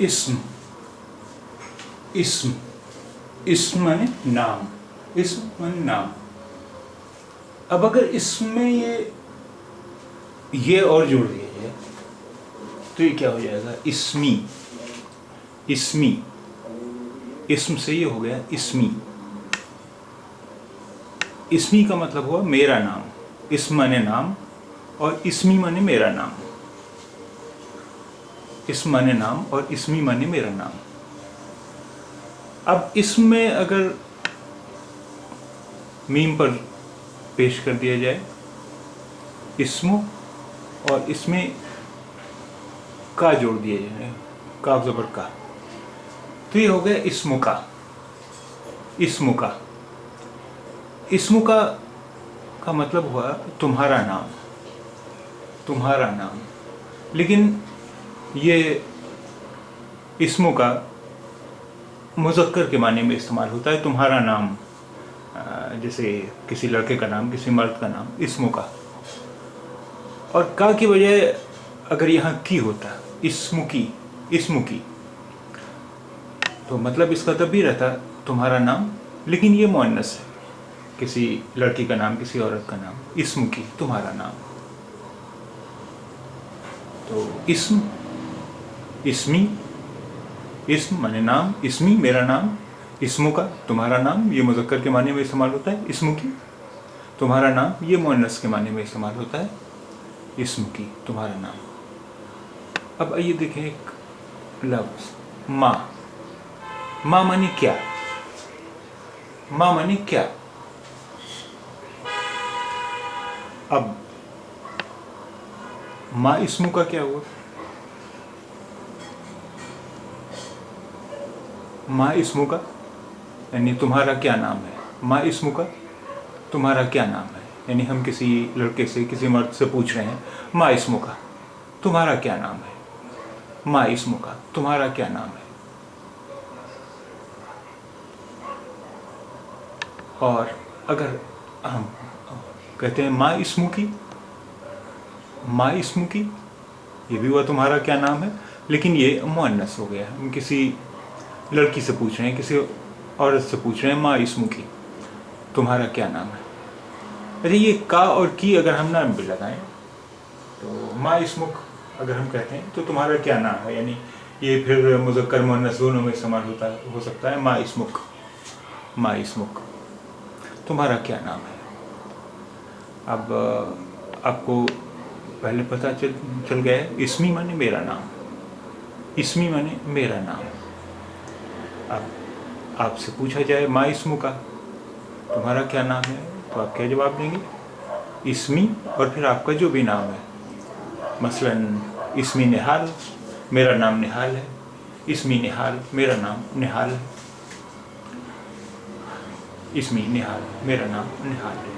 इस्म, इस्म, इस्म माने नाम, इस्म माने नाम। अब अगर इसमें ये और जोड़ दिया जाए तो ये क्या हो जाएगा? इस्मी, इस्मी, इस्म से ये हो गया इस्मी। इस्मी का मतलब हुआ मेरा नाम, इस्म माने नाम और इस्मी माने मेरा नाम, इस्म माने नाम और इस्मी माने मेरा नाम। अब इसमें अगर मीम पर पेश कर दिया जाए इस्मो और इसमें का जोड़ दिया जाए, काफ ज़बर का, तो ये हो गया इस्मो का, इस्मो का। इस्मो का मतलब हुआ तुम्हारा नाम, तुम्हारा नाम। लेकिन ये इस्मो का मुज़क्कर के माने में इस्तेमाल होता है, तुम्हारा नाम, जैसे किसी लड़के का नाम, किसी मर्द का नाम, इस्मो का। और का की बजाय अगर यहाँ की होता, इस्मु की, इस्मु की, तो मतलब इसका तब भी रहता तुम्हारा नाम, लेकिन ये मुअन्नस है, किसी लड़की का नाम, किसी औरत का नाम, इस्मु की, तुम्हारा नाम। तो इस्म, इस्मी, इस्म माने नाम, इस्मी मेरा नाम, इस्मु का तुम्हारा नाम, ये मुज़क्कर के माने में इस्तेमाल होता है, इस्मु की तुम्हारा नाम, ये मुअन्नस के माने में इस्तेमाल होता है, इस्म की तुम्हारा नाम। अब आइए देखें एक लफ्ज़ माँ। माँ माने क्या? माँ माने क्या? अब माँ इस्मु का क्या हुआ? माँ इस्मु का यानी तुम्हारा क्या नाम है। माँ इस्मु का तुम्हारा क्या नाम है, यानी हम किसी लड़के से, किसी मर्द से पूछ रहे हैं माँ इस्मु का तुम्हारा क्या नाम है, माँ इस्मु का तुम्हारा क्या नाम है। और अगर हम कहते हैं माँ इस्मु की, माँ इस्मु की, ये भी हुआ तुम्हारा क्या नाम है, लेकिन ये मुअन्नस हो गया। हम किसी लड़की से पूछ रहे हैं, किसी औरत से पूछ रहे हैं माँ इस्मु की तुम्हारा क्या नाम है। अरे ये का और की अगर हम नाम भी लगाएं तो माँ इस्मुक अगर हम कहते हैं तो तुम्हारा क्या नाम है, यानी ये फिर मुज़क्कर मुअन्नस दोनों में इस्तेमाल हो सकता है। माँ इस्मुक, माँ इस्मुक तुम्हारा क्या नाम है। अब आपको पहले पता चल गया है इस्मी माने मेरा नाम, इस्मी माने मेरा नाम। अब आपसे पूछा जाए माँ इस्मु का तुम्हारा क्या नाम है, तो आप क्या जवाब देंगे? इस्मी और फिर आपका जो भी नाम है। मसलन इस्मी निहाल, मेरा नाम निहाल है, इस्मी निहाल, मेरा नाम निहाल है, इस्मी निहाल, मेरा नाम निहाल है।